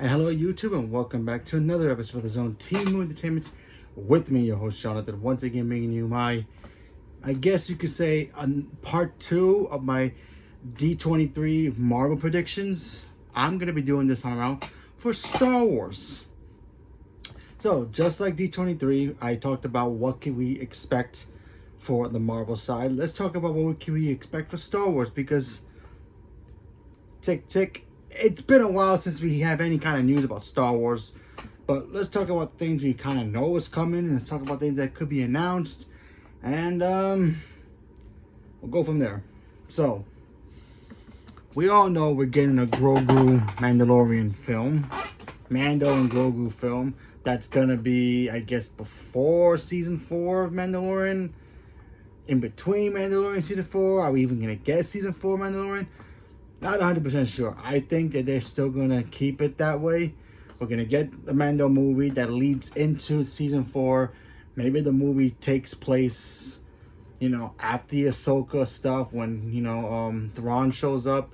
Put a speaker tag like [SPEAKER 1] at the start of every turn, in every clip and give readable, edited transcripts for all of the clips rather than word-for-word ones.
[SPEAKER 1] And hello YouTube, and welcome back to another episode of the Zone Team Movie Entertainment with me, your host Jonathan, once again bringing you my, I guess you could say, part 2 of my D23 Marvel predictions. I'm going to be doing this time around for Star Wars. So, just like D23, I talked about what can we expect for the Marvel side. Let's talk about what can we expect for Star Wars, because tick tick, it's been a while since we have any kind of news about Star Wars, but let's talk about things we kind of know is coming, and let's talk about things that could be announced, and we'll go from there. So, we all know we're getting a Grogu Mandalorian film, Mando and Grogu film, that's gonna be, I guess, before season 4 of Mandalorian, in between Mandalorian and season 4. Are we even gonna get season 4 Mandalorian? Not 100% sure. I think that they're still going to keep it that way. We're going to get the Mando movie that leads into season 4. Maybe the movie takes place, after the Ahsoka stuff, when, Thrawn shows up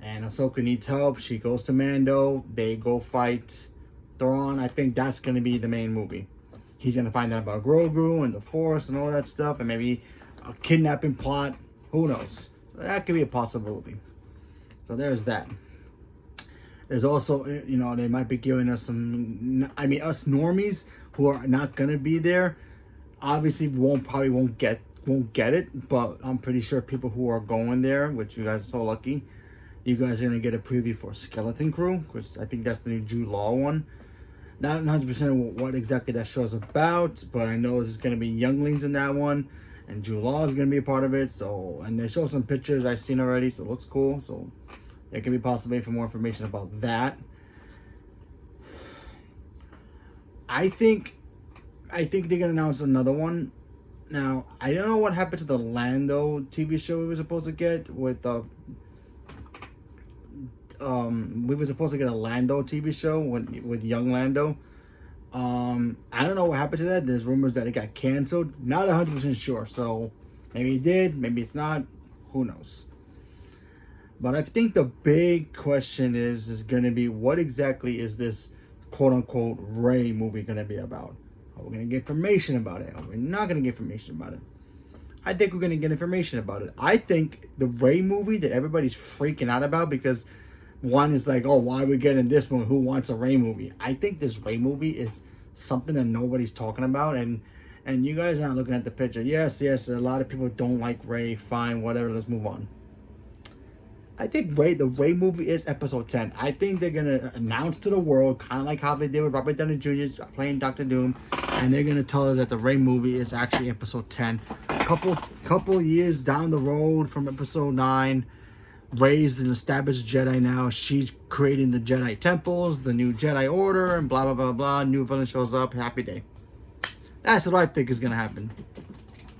[SPEAKER 1] and Ahsoka needs help. She goes to Mando. They go fight Thrawn. I think that's going to be the main movie. He's going to find out about Grogu and the Force and all that stuff, and maybe a kidnapping plot. Who knows? That could be a possibility. So there's that. There's also, they might be giving us some, us normies who are not going to be there, obviously probably won't get it, but I'm pretty sure people who are going there, which you guys are so lucky, you guys are going to get a preview for Skeleton Crew, because I think that's the new Jude Law one. Not 100% what exactly that show's about, but I know there's going to be younglings in that one, and Jude Law is going to be a part of it. So, and they show some pictures I've seen already, so it looks cool. So there can be possibility for more information about that. I think they're gonna announce another one. Now, I don't know what happened to the Lando TV show we were supposed to get with we were supposed to get a Lando TV show with young Lando. I don't know what happened to that. There's rumors that it got canceled. Not 100% sure. So maybe it did, maybe it's not. Who knows? But I think the big question is going to be, what exactly is this quote-unquote Rey movie going to be about? Are we going to get information about it? Are we not going to get information about it? I think we're going to get information about it. I think the Rey movie that everybody's freaking out about, because one is like, oh, why are we getting this movie? Who wants a Rey movie? I think this Rey movie is something that nobody's talking about, and you guys aren't looking at the picture. Yes, a lot of people don't like Rey. Fine, whatever, let's move on. I think the Rey movie is episode 10. I think they're going to announce to the world, kind of like how they did with Robert Downey Jr. playing Dr. Doom, and they're going to tell us that the Rey movie is actually episode 10. Couple years down the road from episode 9, Rey's an established Jedi now. She's creating the Jedi temples, the new Jedi Order, and blah, blah, blah, blah. New villain shows up. Happy day. That's what I think is going to happen.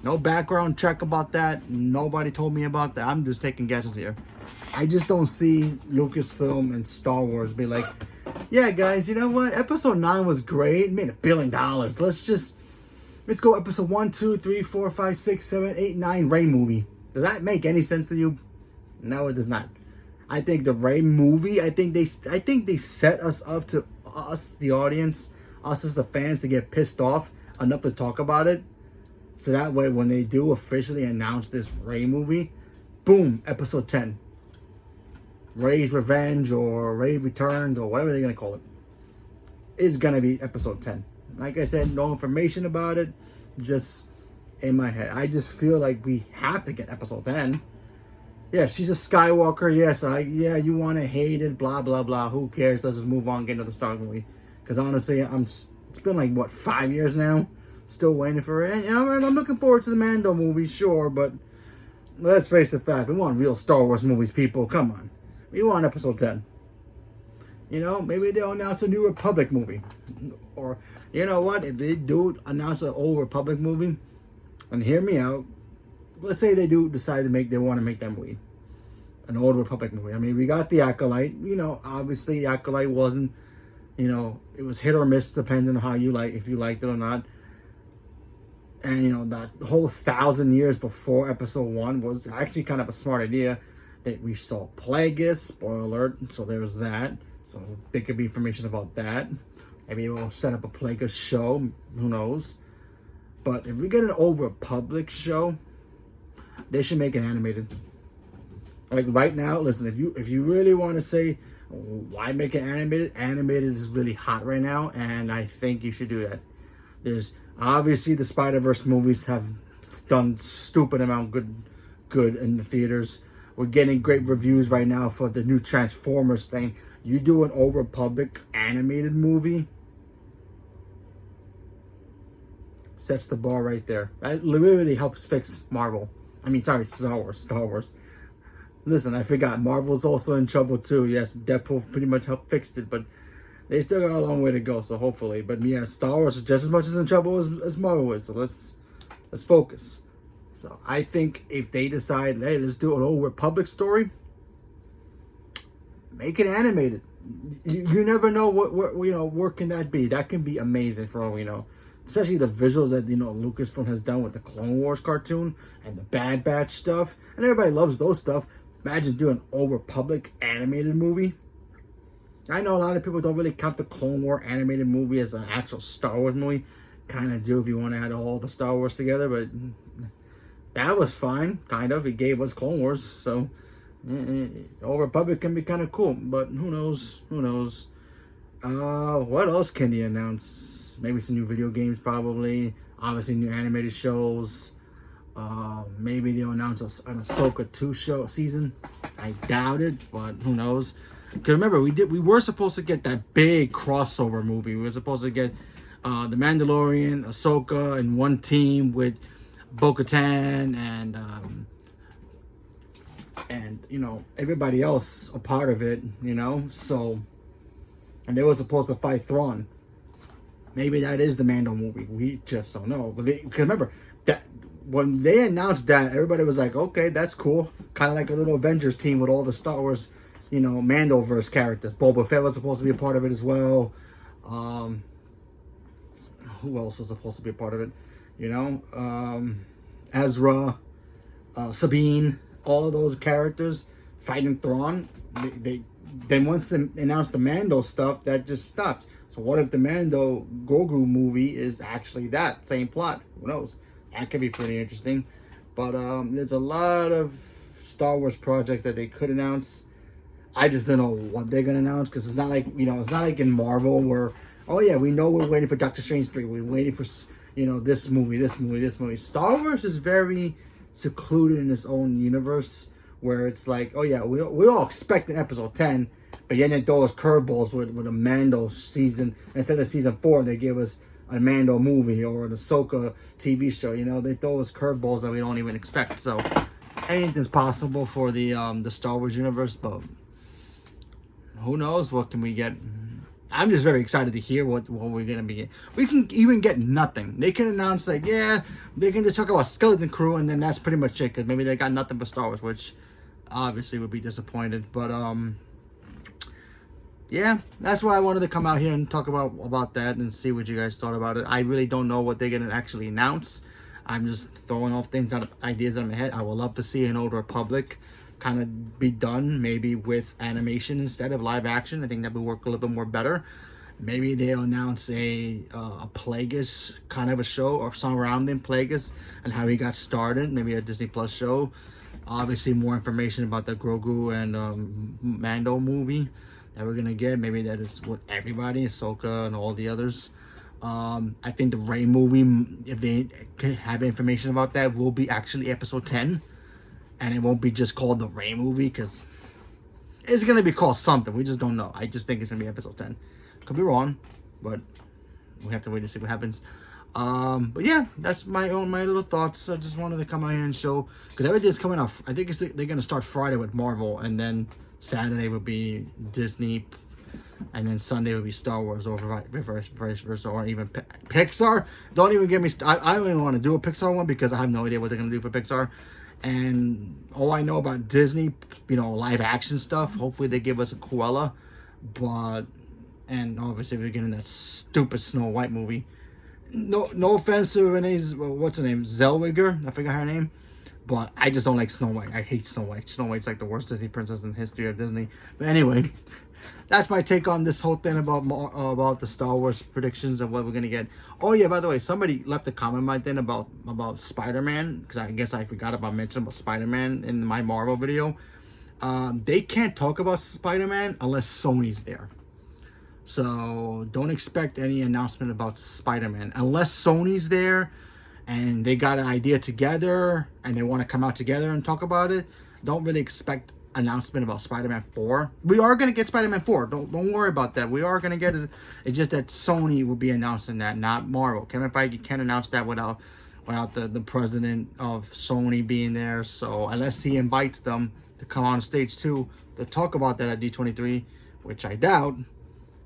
[SPEAKER 1] No background check about that. Nobody told me about that. I'm just taking guesses here. I just don't see Lucasfilm and Star Wars be like, yeah, guys, you know what? Episode 9 was great. It made $1 billion. Let's go episode 1, 2, 3, 4, 5, 6, 7, 8, 9 Rey movie. Does that make any sense to you? No, it does not. I think the Rey movie, I think they set us up to us, the audience, us as the fans, to get pissed off enough to talk about it. So that way, when they do officially announce this Rey movie, boom, episode 10. Rey's Revenge or Rey Returns or whatever they're going to call it is going to be episode 10. Like I said, no information about it, just in my head. I just feel like we have to get episode 10. Yeah, she's a Skywalker. Yes, you want to hate it, blah, blah, blah. Who cares? Let's just move on, get another Star Wars movie. Because honestly, it's been like, 5 years now? Still waiting for it. And I'm looking forward to the Mando movie, sure, but let's face the fact, we want real Star Wars movies, people. Come on. We want episode 10. Maybe they'll announce a New Republic movie. Or, you know what? If they do announce an Old Republic movie, and hear me out, let's say they do decide they want to make that movie. An Old Republic movie. I mean, we got the Acolyte. Obviously, Acolyte wasn't, it was hit or miss depending on how you if you liked it or not. And, that whole 1,000 years before episode 1 was actually kind of a smart idea. That we saw Plagueis, spoiler alert, so there was that. So there could be information about that. Maybe we'll set up a Plagueis show, who knows. But if we get an Old Republic show, they should make it animated. Like right now, listen, if you really want to say why make it animated, animated is really hot right now, and I think you should do that. There's obviously the Spider-Verse movies have done stupid amount good in the theaters. We're getting great reviews right now for the new Transformers thing. You do an Old Republic animated movie, sets the bar right there. That literally helps fix Marvel. I mean, sorry, Star Wars. Listen, I forgot. Marvel's also in trouble too. Yes, Deadpool pretty much helped fix it, but they still got a long way to go. So hopefully, but yeah, Star Wars is just as much as in trouble as Marvel is. So let's focus. So I think if they decide, hey, let's do an Old Republic story, make it animated. You never know what can that be. That can be amazing for all we know. Especially the visuals that Lucasfilm has done with the Clone Wars cartoon and the Bad Batch stuff, and everybody loves those stuff. Imagine doing an Old Republic animated movie. I know a lot of people don't really count the Clone War animated movie as an actual Star Wars movie. Kind of do if you want to add all the Star Wars together, but that was fine. Kind of. It gave us Clone Wars, so Old Republic can be kind of cool. But who knows? Who knows? What else can they announce? Maybe some new video games, probably. Obviously, new animated shows. Maybe they'll announce an Ahsoka 2 season. I doubt it, but who knows? Because remember, we were supposed to get that big crossover movie. We were supposed to get the Mandalorian, Ahsoka, in one team with Bo-Katan and everybody else a part of it. So, and they were supposed to fight Thrawn. Maybe that is the Mando movie. We just don't know. But because remember that when they announced that, everybody was like, "Okay, that's cool." Kind of like a little Avengers team with all the Star Wars, Mandoverse characters. Boba Fett was supposed to be a part of it as well. Who else was supposed to be a part of it? Ezra, Sabine, all of those characters fighting Thrawn. Then once they announced the Mando stuff, that just stopped. So what if the Mando Grogu movie is actually that same plot? Who knows? That could be pretty interesting. But there's a lot of Star Wars projects that they could announce. I just don't know what they're gonna announce, because it's not like it's not like in Marvel where, oh yeah, we know we're waiting for Doctor Strange 3. We're waiting for this movie. Star Wars is very secluded in its own universe, where it's like, oh yeah, we all expect an episode 10. But yet they throw us curveballs with a Mando season. Instead of season 4, they give us a Mando movie or an Ahsoka TV show. They throw us curveballs that we don't even expect. So anything's possible for the Star Wars universe, but who knows what can we get. I'm just very excited to hear what we're gonna be getting. We can even get nothing. They can announce they can just talk about Skeleton Crew, and then that's pretty much it. Because maybe they got nothing but Star Wars, which obviously would be disappointed. But yeah, that's why I wanted to come out here and talk about that and see what you guys thought about it. I really don't know what they're going to actually announce. I'm just throwing off ideas out of my head. I would love to see an Old Republic kind of be done, maybe with animation instead of live action. I think that would work a little bit more better. Maybe they'll announce a Plagueis kind of a show or surrounding Plagueis and how he got started. Maybe a Disney Plus show. Obviously, more information about the Grogu and Mando movie that we're gonna get. Maybe that is what everybody, Ahsoka and all the others. I think the Rey movie, if they have information about that, will be actually episode 10, and it won't be just called the Rey movie, because it's gonna be called something. We just don't know. I just think it's gonna be episode 10. Could be wrong, but we have to wait to see what happens. But yeah, that's my little thoughts. I just wanted to come out here and show, because everything's coming off. I think they're gonna start Friday with Marvel, and then Saturday would be Disney, and then Sunday would be Star Wars, or vice versa, or even Pixar. Don't even get me. I don't even want to do a Pixar one, because I have no idea what they're gonna do for Pixar. And all I know about Disney, live action stuff. Hopefully they give us a Cruella, and obviously we're getting that stupid Snow White movie. No offense to Renee's, what's her name, Zellweger. I forgot her name. But I just don't like Snow White. I hate Snow White. Snow White's like the worst Disney princess in the history of Disney. But anyway, that's my take on this whole thing about the Star Wars predictions and what we're gonna get. Oh yeah, by the way, somebody left a comment my thing about Spider-Man, because I guess I forgot about mentioning about Spider-Man in my Marvel video. They can't talk about Spider-Man unless Sony's there. So don't expect any announcement about Spider-Man unless Sony's there and they got an idea together and they want to come out together and talk about it. Don't really expect announcement about Spider-Man 4. We are going to get Spider-Man 4. Don't worry about that. We are going to get it. It's just that Sony will be announcing that, not Marvel. Kevin Feige can't announce that without the president of Sony being there. So unless he invites them to come on stage too to talk about that at D23, which I doubt,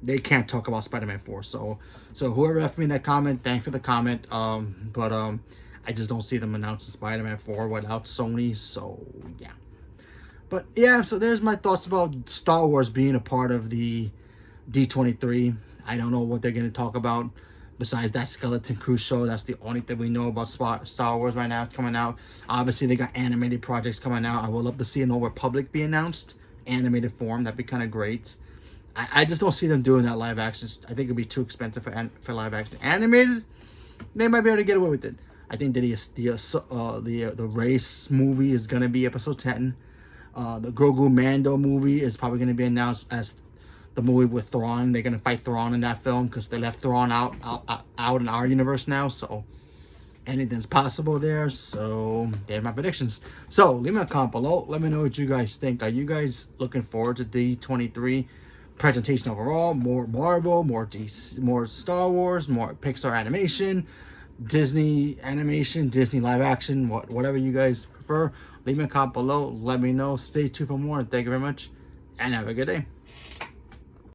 [SPEAKER 1] they can't talk about Spider-Man 4. So whoever left me that comment, thanks for the comment. But I just don't see them announcing Spider-Man 4 without Sony. So yeah. But yeah, so there's my thoughts about Star Wars being a part of the D23. I don't know what they're going to talk about besides that Skeleton Crew show. That's the only thing we know about Star Wars right now. It's coming out. Obviously, they got animated projects coming out. I would love to see an Old Republic be announced, animated form. That'd be kind of great. I just don't see them doing that live action. I think it'd be too expensive for live action. Animated, they might be able to get away with it. I think that the race movie is gonna be episode 10. The Grogu Mando movie is probably gonna be announced as the movie with Thrawn. They're gonna fight Thrawn in that film because they left Thrawn out in our universe now. So anything's possible there. So there's my predictions. So leave me a comment below. Let me know what you guys think. Are you guys looking forward to D23 presentation overall? More Marvel, more DC, more Star Wars, more Pixar animation, Disney animation, Disney live action, whatever you guys prefer. Leave me a comment below. Let me know. Stay tuned for more. Thank you very much, and have a good day.